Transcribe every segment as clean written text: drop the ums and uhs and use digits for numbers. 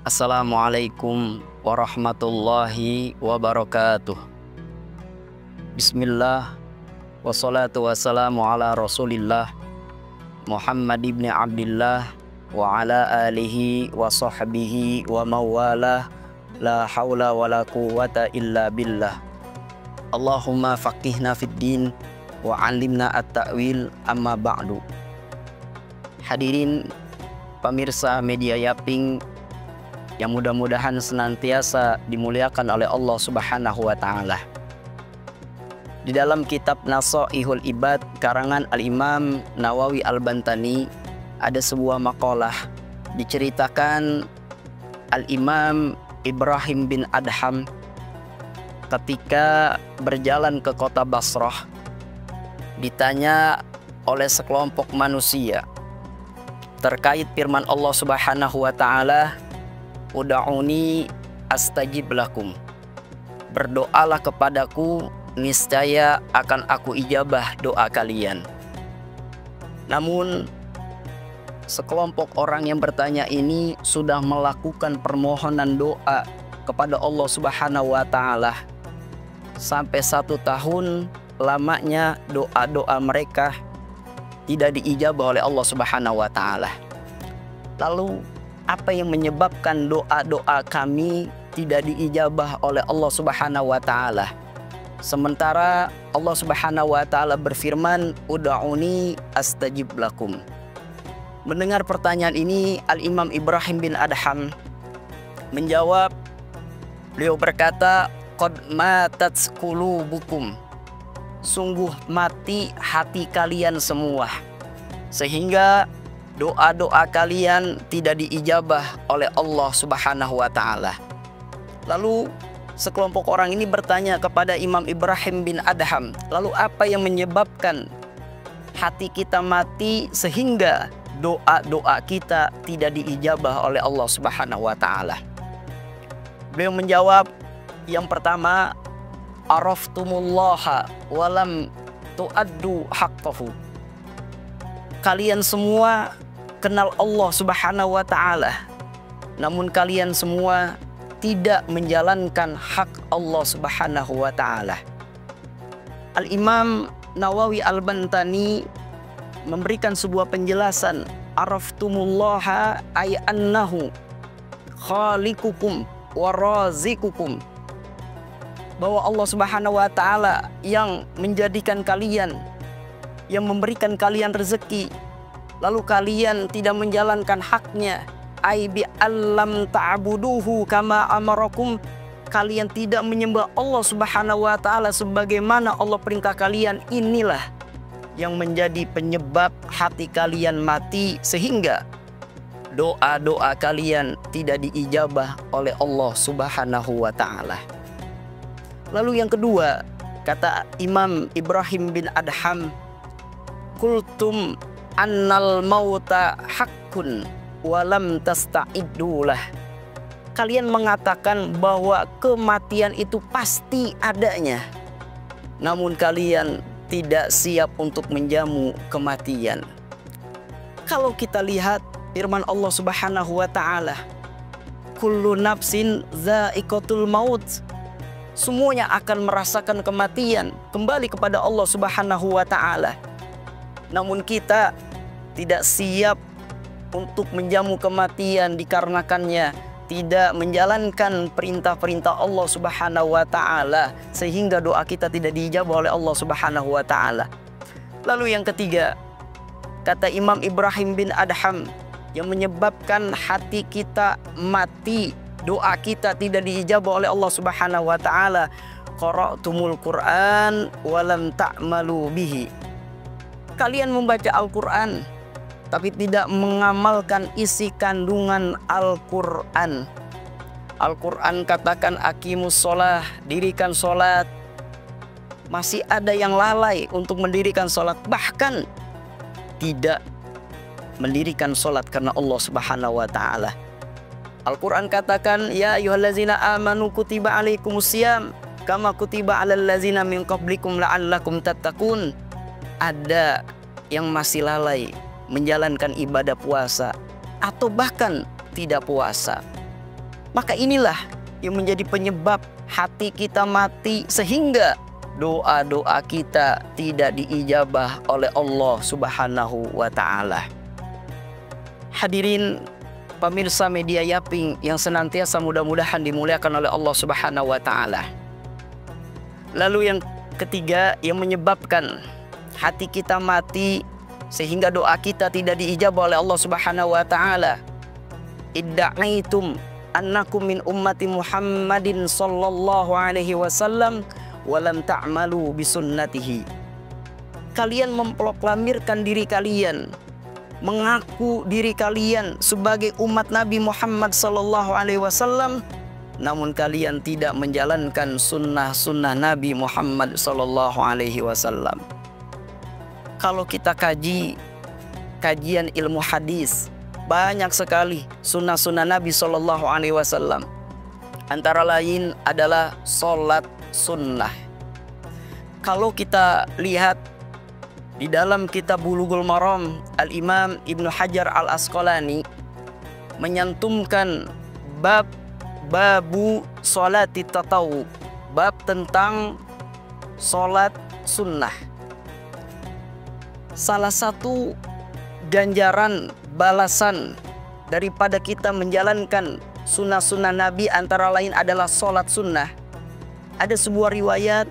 Assalamualaikum warahmatullahi wabarakatuh. Bismillah, wassalatu wassalamu ala rasulillah Muhammad ibn Abdillah wa ala alihi wa sahbihi wa mawalah. La hawla wa la quwwata illa billah. Allahumma faqihna fid din wa alimna at-ta'wil, amma ba'du. Hadirin pemirsa media Yaping yang mudah-mudahan senantiasa dimuliakan oleh Allah Subhanahu wa Ta'ala. Di dalam kitab Nasaihul Ibad karangan Al-Imam Nawawi Al-Bantani ada sebuah makalah diceritakan Al-Imam Ibrahim bin Adham ketika berjalan ke kota Basrah ditanya oleh sekelompok manusia terkait firman Allah Subhanahu wa Ta'ala, Uda'uni astajib lakum. Berdoalah kepadaku, niscaya akan aku ijabah doa kalian. Namun sekelompok orang yang bertanya ini sudah melakukan permohonan doa kepada Allah Subhanahu wa Ta'ala. Sampai 1 tahun lamanya doa-doa mereka tidak diijabah oleh Allah Subhanahu wa Ta'ala. Lalu apa yang menyebabkan doa-doa kami tidak diijabah oleh Allah Subhanahu wa Ta'ala? Sementara Allah Subhanahu wa Ta'ala berfirman, Uda'uni astajib lakum. Mendengar pertanyaan ini, Al-Imam Ibrahim bin Adham menjawab. Beliau berkata, Qad matat qulubukum. Sungguh mati hati kalian semua, sehingga doa-doa kalian tidak diijabah oleh Allah Subhanahu wa Ta'ala. Lalu sekelompok orang ini bertanya kepada Imam Ibrahim bin Adham, lalu apa yang menyebabkan hati kita mati sehingga doa-doa kita tidak diijabah oleh Allah Subhanahu wa Ta'ala? Beliau menjawab, yang pertama, araftumullaha walam tuaddu haqqahu. Kalian semua kenal Allah Subhanahu wa Ta'ala, namun kalian semua tidak menjalankan hak Allah Subhanahu wa Ta'ala. Al-Imam Nawawi Al-Bantani memberikan sebuah penjelasan, araftumullaha ay annahu khaliqukum wa razikukum, bahwa Allah Subhanahu wa Ta'ala yang menjadikan kalian, yang memberikan kalian rezeki, lalu kalian tidak menjalankan haknya, ai bi allam ta'buduhu kama amarakum, kalian tidak menyembah Allah Subhanahu wa Ta'ala sebagaimana Allah perintah kalian. Inilah yang menjadi penyebab hati kalian mati sehingga doa-doa kalian tidak diijabah oleh Allah Subhanahu wa Ta'ala. Lalu yang kedua, kata Imam Ibrahim bin Adham, Kultum annal mauta haqqun walam tasta'iddulah. Kalian mengatakan bahwa kematian itu pasti adanya, namun kalian tidak siap untuk menjamu kematian. Kalau kita lihat firman Allah Subhanahu wa Ta'ala, kullu nafsin za'iqatul maut. Semuanya akan merasakan kematian, kembali kepada Allah Subhanahu wa Ta'ala. Namun kita tidak siap untuk menjamu kematian dikarenakannya tidak menjalankan perintah-perintah Allah Subhanahu wa Ta'ala, sehingga doa kita tidak diijabah oleh Allah Subhanahu wa Ta'ala. Lalu yang ketiga, kata Imam Ibrahim bin Adham, yang menyebabkan hati kita mati, doa kita tidak diijabah oleh Allah Subhanahu wa Ta'ala, qara'tumul Qur'an walam ta'malu bihi. Kalian membaca Al-Quran tapi tidak mengamalkan isi kandungan Al-Quran. Al-Quran katakan aqimus sholah, dirikan sholat. Masih ada yang lalai untuk mendirikan sholat, bahkan tidak mendirikan sholat karena Allah Subhanahu wa Ta'ala. Al-Quran katakan, ya ayyuhallazina amanu kutiba alaikumusiyam kama kutiba alal ladzina min qablikum la'allakum tattaqun. Ada yang masih lalai menjalankan ibadah puasa atau bahkan tidak puasa. Maka inilah yang menjadi penyebab hati kita mati sehingga doa-doa kita tidak diijabah oleh Allah Subhanahu wa Ta'ala. Hadirin pemirsa media Yaping yang senantiasa mudah-mudahan dimuliakan oleh Allah Subhanahu wa Ta'ala. Lalu yang ketiga yang menyebabkan hati kita mati sehingga doa kita tidak diijabah oleh Allah Subhanahu wa Ta'ala. Idda'aitum annakum min ummati Muhammadin sallallahu alaihi wasallam walam ta'malu bisunnatihi. Kalian memproklamirkan diri kalian, mengaku diri kalian sebagai umat Nabi Muhammad sallallahu alaihi wasallam, namun kalian tidak menjalankan sunnah-sunnah Nabi Muhammad sallallahu alaihi wasallam. Kalau kita kajian ilmu hadis, banyak sekali sunnah-sunnah Nabi Shallallahu Alaihi Wasallam. Antara lain adalah sholat sunnah. Kalau kita lihat di dalam kitab Bulughul Maram, Al-Imam Ibnu Hajar Al-Asqalani menyantumkan babu sholati tatawu, bab tentang sholat sunnah. Salah satu ganjaran balasan daripada kita menjalankan sunnah-sunnah Nabi antara lain adalah sholat sunnah. Ada sebuah riwayat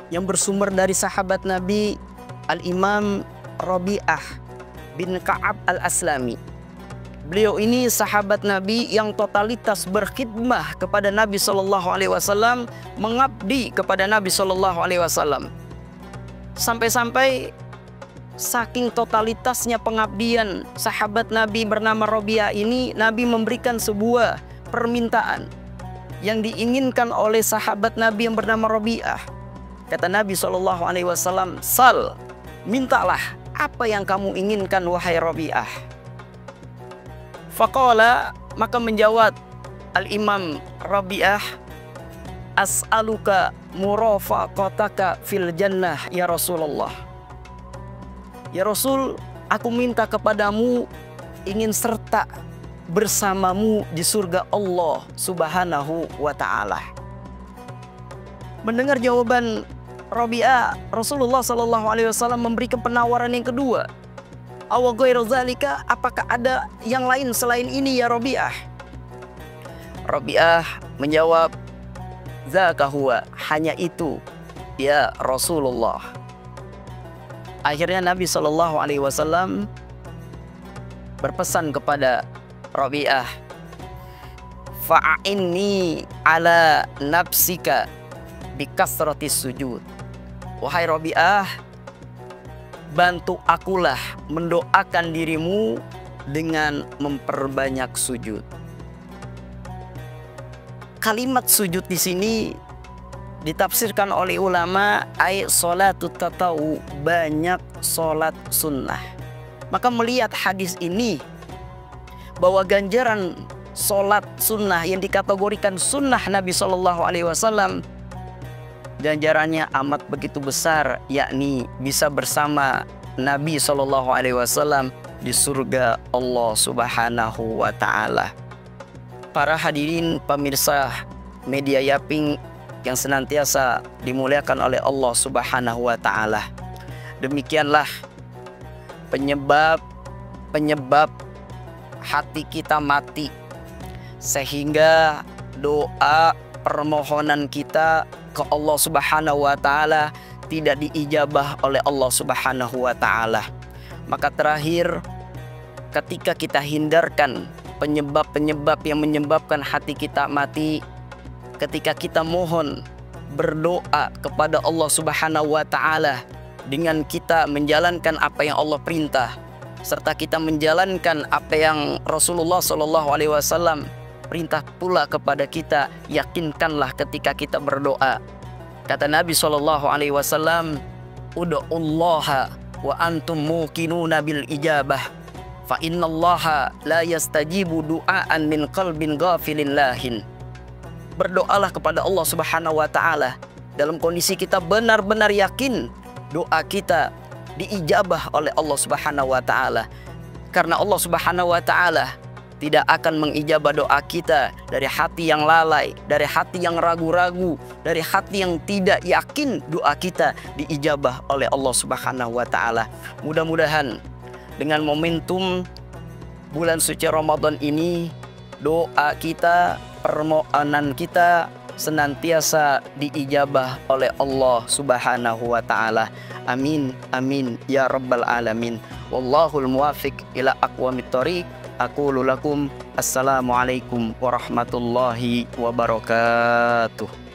yang bersumber dari sahabat Nabi Al-Imam Rabi'ah bin Ka'ab Al-Aslami. Beliau ini sahabat Nabi yang totalitas berkhidmah kepada Nabi Shallallahu Alaihi Wasallam, mengabdi kepada Nabi Shallallahu Alaihi Wasallam. Sampai-sampai saking totalitasnya pengabdian sahabat Nabi bernama Rabi'ah ini, Nabi memberikan sebuah permintaan yang diinginkan oleh sahabat Nabi yang bernama Rabi'ah. Kata Nabi SAW, "Sal, mintalah apa yang kamu inginkan wahai Rabi'ah." Faqala, maka menjawab Al-Imam Rabi'ah, "As'aluka murafaqataka fil jannah ya Rasulullah." Ya Rasul, aku minta kepadamu ingin serta bersamamu di surga Allah Subhanahu wa Ta'ala. Mendengar jawaban Rabi'ah, Rasulullah Sallallahu Alaihi Wasallam memberikan penawaran yang kedua. Awa ghairu dzalika, apakah ada yang lain selain ini ya Rabi'ah? Rabi'ah menjawab, "Dzaka huwa, hanya itu ya Rasulullah." Akhirnya Nabi Shallallahu Alaihi Wasallam berpesan kepada Rabi'ah, "Fa'inni ala nafsika bikasratis sujud." Wahai Rabi'ah, bantu akulah mendoakan dirimu dengan memperbanyak sujud. Kalimat sujud di sini ditafsirkan oleh ulama ay sholatut tatawu, banyak sholat sunnah. Maka melihat hadis ini bahwa ganjaran sholat sunnah yang dikategorikan sunnah Nabi Shallallahu Alaihi Wasallam, ganjarannya amat begitu besar, yakni bisa bersama Nabi Shallallahu Alaihi Wasallam di surga Allah Subhanahu wa Ta'ala. Para hadirin pemirsa media Yaping yang senantiasa dimuliakan oleh Allah Subhanahu wa Ta'ala, demikianlah penyebab hati kita mati sehingga doa permohonan kita ke Allah Subhanahu wa Ta'ala tidak diijabah oleh Allah Subhanahu wa Ta'ala. Maka terakhir, ketika kita hindarkan penyebab-penyebab yang menyebabkan hati kita mati, ketika kita mohon berdoa kepada Allah Subhanahu wa Ta'ala dengan kita menjalankan apa yang Allah perintah, serta kita menjalankan apa yang Rasulullah Shallallahu Alaihi Wasallam perintah pula kepada kita, yakinkanlah ketika kita berdoa. Kata Nabi Shallallahu Alaihi Wasallam, "Ud'ullaha wa antum muqinuna bil ijabah, fa innallaha la yastajibu du'aan min qalbin ghafilin lahin." Berdoalah kepada Allah Subhanahu wa Ta'ala dalam kondisi kita benar-benar yakin doa kita diijabah oleh Allah Subhanahu wa Ta'ala. Karena Allah Subhanahu wa Ta'ala tidak akan mengijabah doa kita dari hati yang lalai, dari hati yang ragu-ragu, dari hati yang tidak yakin doa kita diijabah oleh Allah Subhanahu wa taala. Mudah-mudahan dengan momentum bulan suci Ramadan ini, doa kita, permohonan kita senantiasa diijabah oleh Allah Subhanahu wa taala. Amin amin ya rabbal alamin. Wallahul muwafiq ila aqwamit thoriq. Aqulu lakum assalamualaikum warahmatullahi wabarakatuh.